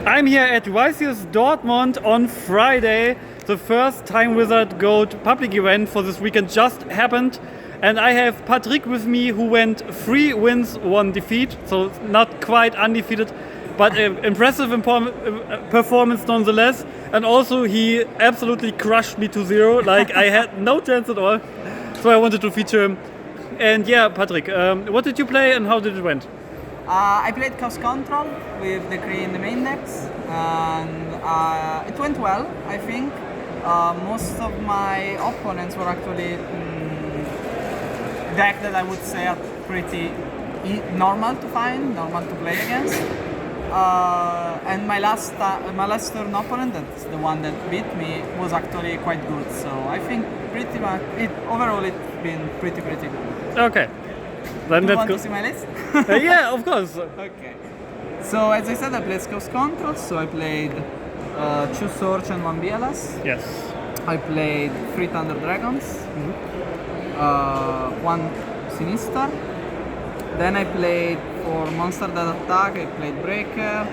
I'm here at YCS Dortmund on Friday. The first Time Wizard Goat public event for this weekend just happened. And I have Patrick with me, who went 3 wins, 1 defeat. So not quite undefeated, but impressive performance nonetheless. And also he absolutely crushed me to 0. Like I had no chance at all. So I wanted to feature him. And yeah, Patrick, what did you play and how did it went? I played Chaos Control with the Decklist in the main decks, and it went well, I think. Most of my opponents were actually deck that I would say are pretty normal to find, normal to play against. And my last turn opponent, that's the one that beat me, was actually quite good. So I think pretty much overall it's been pretty good. Okay. Then Do you let's want go. to see my list? Yeah, of course. Okay. So as I said, I played Chaos Control. So I played 2 Sorch and 1 BLS. Yes. I played 3 Thunder Dragons. 1 Sinister. Then I played for monster that attack. I played Breaker,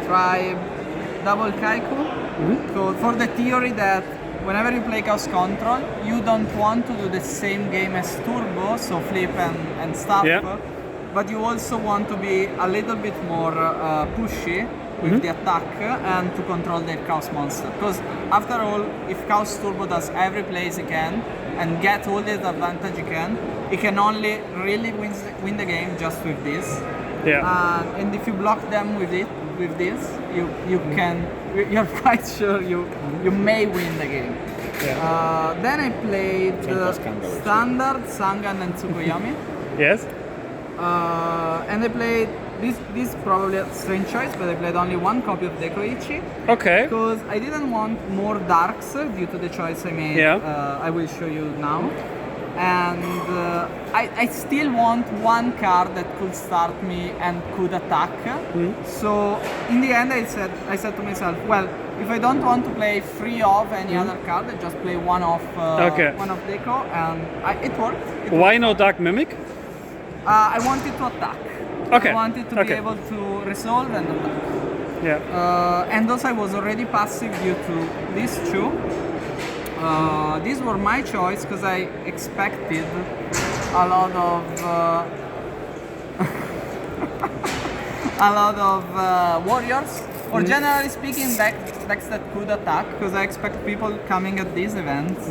Tribe, double Kaiku. So for the theory that whenever you play Chaos Control, you don't want to do the same game as Turbo, so flip and stuff, but you also want to be a little bit more pushy with the attack and to control their Chaos monster. Because after all, if Chaos Turbo does every plays he can and get all the advantage he can only really win the game just with this. Yeah. And if you block them with this, you're quite sure you may win the game. Yeah. Then I played Standard, Sangan and Tsukuyomi. Yes. And I played this probably a strange choice, but I played only 1 copy of Dekoichi. Okay. Because I didn't want more darks due to the choice I made. Yeah. I will show you now. And I still want 1 card that could start me and could attack. So in the end I said to myself, well, if I don't want to play 3 of any other card, I just play 1 of Deco, and it worked. Why no Dark Mimic? I wanted to attack. Okay. I wanted to be able to resolve and attack. Yeah. And also I was already passive due to these 2. These were my choice because I expected a lot of warriors, or generally speaking decks that could attack, because I expect people coming at these events.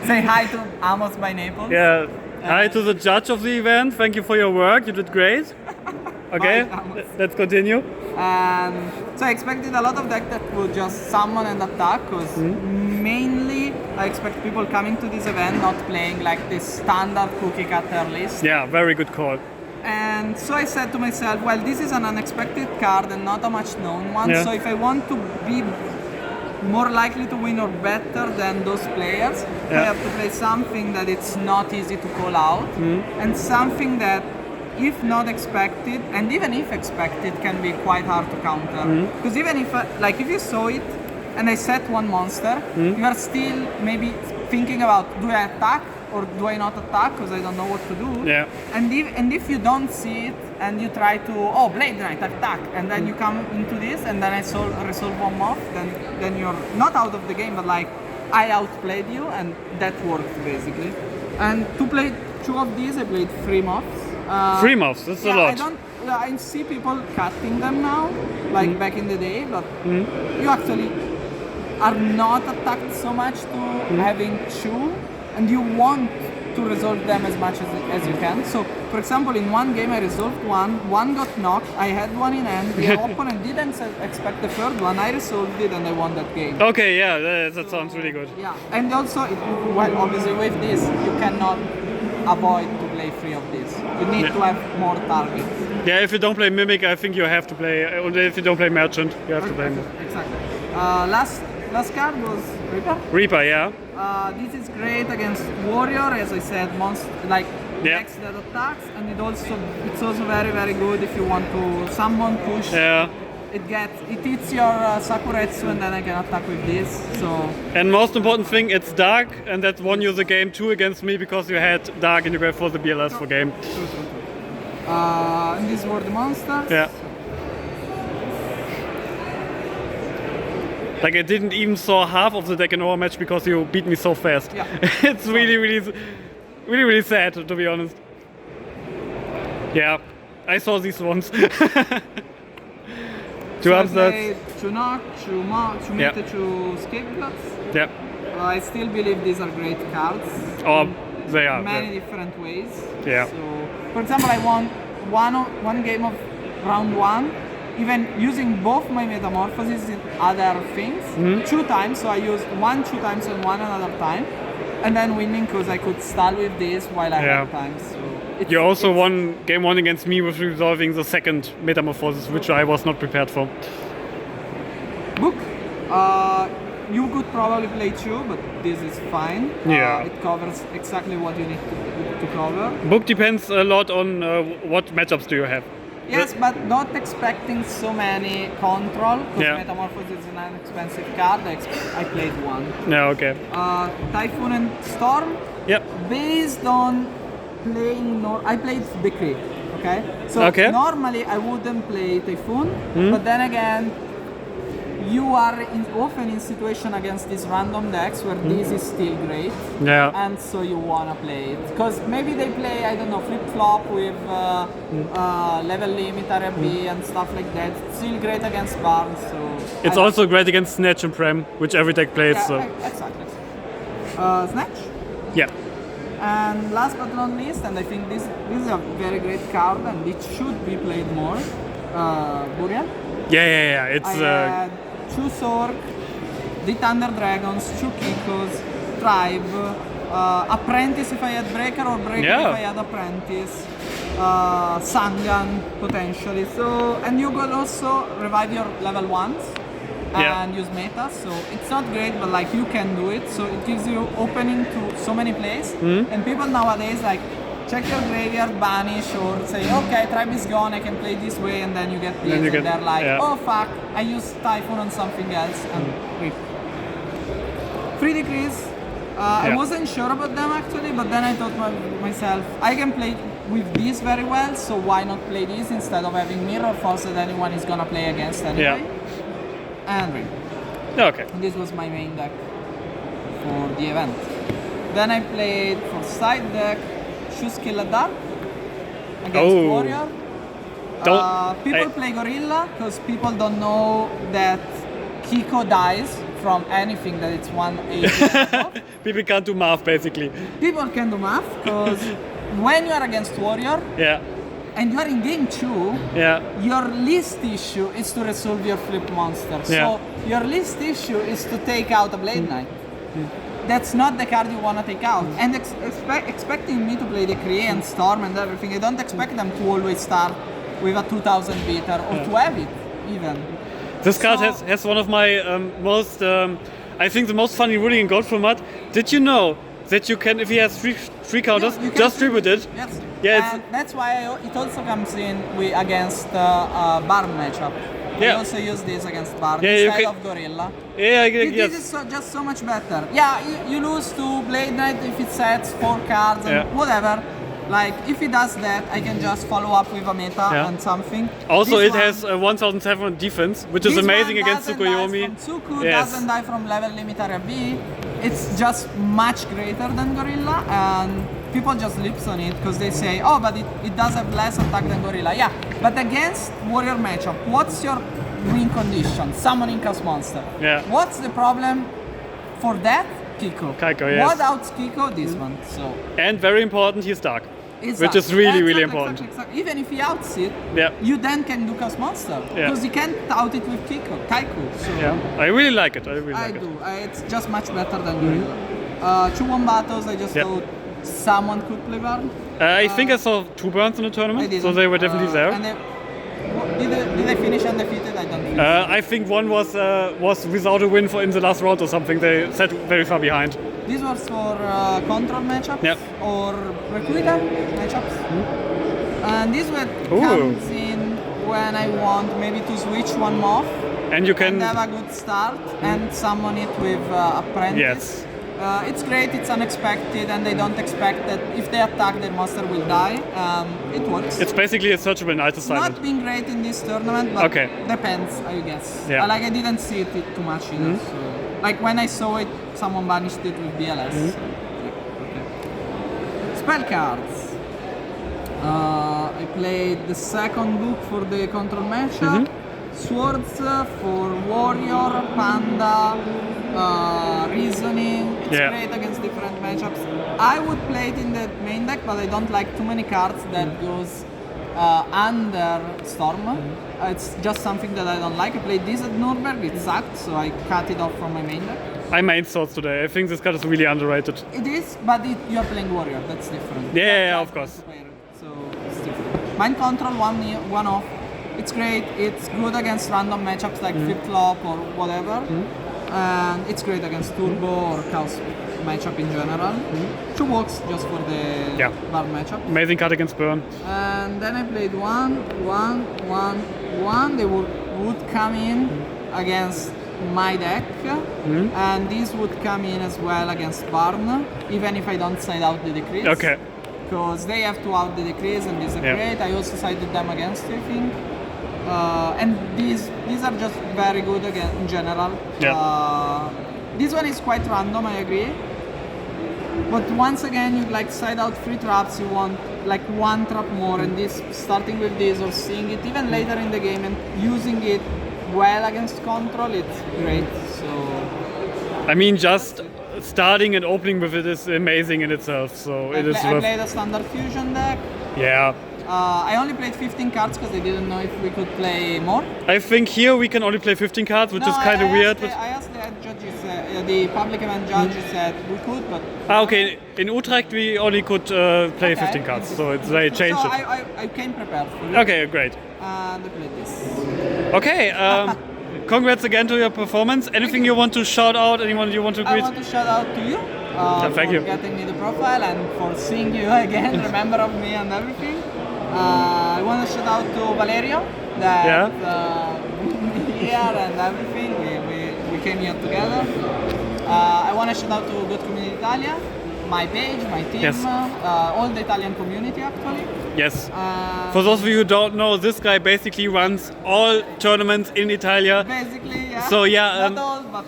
Say hi to Amos by Naples. Yeah. Hi to the judge of the event. Thank you for your work. You did great. Okay. Bye, Let's continue. So I expected a lot of decks that would just summon and attack, because mainly I expect people coming to this event not playing like this standard cookie cutter list. Yeah, very good call. And so I said to myself, well, this is an unexpected card and not a much known one. Yeah. So if I want to be more likely to win or better than those players, I have to play something that it's not easy to call out, and something that, if not expected, and even if expected, can be quite hard to counter. Because even if, if you saw it, and I set 1 monster, you are still maybe thinking about, do I attack or do I not attack, because I don't know what to do. Yeah. And if you don't see it, and you try to, Blade Knight, attack, and then you come into this, and then I resolve 1 moth, then you're not out of the game, but like, I outplayed you, and that worked basically. And to play 2 of these, I played 3 moths. 3 moths, that's a lot. I see people cutting them now, like back in the day, but you actually are not attacked so much to having 2, and you want to resolve them as much as you can. So, for example, in 1 game I resolved 1 got knocked, I had 1 in hand, the opponent didn't expect the 3rd one, I resolved it and I won that game. Okay, yeah, that sounds really good. Yeah, and also, obviously with this, you cannot avoid to play 3 of these. You need to have more targets. Yeah, if you don't play Mimic, I think you have to play, if you don't play Merchant, you have to play Mimic. Exactly. Last card was Reaper. Reaper, yeah. This is great against Warrior, as I said, decks that attacks, and it's also very, very good if you want to summon, push. Yeah. It hits your Sakuretsu, and then I can attack with this. So. And most important thing, it's dark, and that won you the game 2 against me because you had dark and you go for the BLS for game. True. And these were the monsters. Yeah. Like I didn't even saw half of the deck in our match because you beat me so fast. Yeah. It's really sad, to be honest. Yeah, I saw these ones. Two So I upsets. played two knock, two Yeah. meter, two scapegoats. Yeah. I still believe these are great cards. Oh, they are. Many Yeah. different ways. Yeah. So, for example, I won one game of round 1, even using both my metamorphoses in other things. 2 times, so I used two times and one another time, and then winning because I could stall with this while I Yeah. had time. So You also won game 1 against me with resolving the second metamorphosis, which I was not prepared for. book. You could probably play 2, but this is fine. Yeah. It covers exactly what you need to cover. Book depends a lot on what matchups do you have. Yes, but not expecting so many control, because Yeah. Metamorphosis is an expensive card. I played one. Yeah, okay. Typhoon and Storm, Yep. based on playing, I played Decree, okay? So Okay. normally I wouldn't play Typhoon, but then again, you are often in situation against these random decks where this is still great. Yeah. And so you wanna play it because maybe they play, I don't know, flip flop with level limit RB and stuff like that. It's still great against Barnes. So It's also great against Snatch and Prem, which every deck plays. yeah, So. exactly. Snatch. Yeah. And last but not least, and I think this is a very great card and it should be played more. Burial. Yeah. It's I had 2 Sork, the Thunder Dragons, 2 Kikos, Tribe, Apprentice if I had Breaker, or Breaker Yeah. if I had Apprentice, Sangan potentially. So, and you could also revive your level 1s Yeah. and use meta. So it's not great, but like you can do it. So it gives you opening to so many plays. And people nowadays like check your graveyard, banish, or say, okay, Tribe is gone, I can play this way, and then you get this, Then you and get- they're like, yeah. oh fuck, I used Typhoon on something else, and rip. 3 decrees. I Yeah. wasn't sure about them actually, but then I thought myself, I can play with these very well, so why not play these instead of having Mirror Force that anyone is gonna play against anyway? And rip. Okay. This was my main deck for the event. Then I played for side deck, Choose Kill a Dark against Oh. Warrior. People play Gorilla because people don't know that Kiko dies from anything that it's 180 and above. People can't do math, basically. People can do math because when you are against Warrior Yeah. and you are in game 2, Yeah. your least issue is to resolve your flip monster. Yeah. So your least issue is to take out a Blade Knight. That's not the card you want to take out. And expecting me to play the Decree and Storm and everything, I don't expect them to always start with a 2000 beater or to have it even. This card So- has one of my most, I think the most funny ruling in Gold format. Did you know that you can, if he has three counters, Yeah, you can just tribute it? Yes. Yeah, it's- And that's why it also comes in against Barn matchup. I Yeah. also use this against Barn Yeah, you instead can- of Gorilla. Yeah, This yes. is just so much better. Yeah, you lose to Blade Knight if it sets 4 cards and Yeah. whatever. Like, if he does that, I can just follow up with a meta Yeah. and something. Also, This it one- has 1700 defense, which is this amazing one against doesn't die Tsukuyomi. from Tsuku, Yes. doesn't die from level limit RB. It's just much greater than Gorilla, and people just lips on it because they say, oh, but it does have less attack than Gorilla. Yeah, but against Warrior matchup, what's your win condition? Summoning Chaos Monster. Yeah. What's the problem for that? Kiko. Kiko, yes. What outs Kiko? This one. So And very important, he's dark. it's Which that. is really, really Exactly, important. exactly. Even if he outs it, Yeah. you then can do Chaos Monster Yeah. because you can't out it with Kaiku. So Yeah, I really like it. I really I like do. it. It's just much better than Gorilla. 2 Wombatos, I just Yeah. thought someone could play Barn. I think I saw 2 burns in the I tournament, didn't. so they were definitely there. And did they finish undefeated? I don't think. I think one was without a win in the last round or something. They sat very far behind. This was for control matchups Yep. or Requita matchups. And this one Ooh. comes in when I want maybe to switch one moth And you can, and have a good start and summon it with Apprentice. yes, It's great, it's unexpected, and they don't expect that if they attack, their monster will die. It works. It's basically a searchable night assignment. Not being great in this tournament, but okay. Depends, I guess. Yeah. I didn't see it too much either. So, like when I saw it, someone banished it with BLS. So, okay. Spell cards. I played the second book for the control matchup. Swords for warrior, panda, reasoning. It's great against different matchups. I would play it in the main deck, but I don't like too many cards that goes under storm. It's just something that I don't like. I played this at Nuremberg, it sucked, so I cut it off from my main deck. I main swords today. I think this card is really underrated. It is, but you are playing warrior, that's different. Yeah, of course. So it's different. Mind control, one off. It's great, it's good against random matchups like flip-flop or whatever. And it's great against turbo or chaos matchup in general. 2 walks just for the bar matchup. Amazing card against burn. And then I played 1. They would come in against my deck, and these would come in as well against Barn, even if I don't side out the decrease. Okay. Because they have to out the decrease, and these are great. I also sided them against you, I think. And these are just very good again in general. This one is quite random, I agree. But once again, you like side out 3 traps, you want like 1 trap more, and this starting with this or seeing it even later in the game and using it well against control, it's great. So I mean, just starting and opening with it is amazing in itself. So I played a standard fusion deck. Yeah. I only played 15 cards because I didn't know if we could play more. I think here we can only play 15 cards, which is kind of weird. I asked the judges, the public event judges said we could, but... okay, in Utrecht we only could play 15 cards, so they changed it. I came prepared for it. Okay, great. And I played this. Okay, congrats again to your performance. Anything you want to shout out? Anyone you want to greet? I want to shout out to you. Thank you for getting me the profile and for seeing you again, remember of me and everything. I want to shout out to Valerio that here and everything. We came here together. I want to shout out to Good Community Italia, my page, my team, all the Italian community actually. Yes. For those of you who don't know, this guy basically runs all tournaments in Italia. Basically, yeah. So not all, but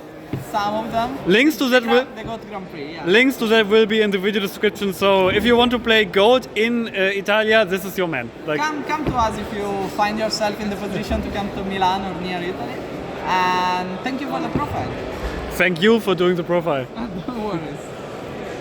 some of them. Links to that they go to Grand Prix, links to that will be in the video description. So if you want to play Goat in Italia, this is your man. Like, come to us if you find yourself in the position to come to Milan or near Italy. And thank you for the profile. Thank you for doing the profile.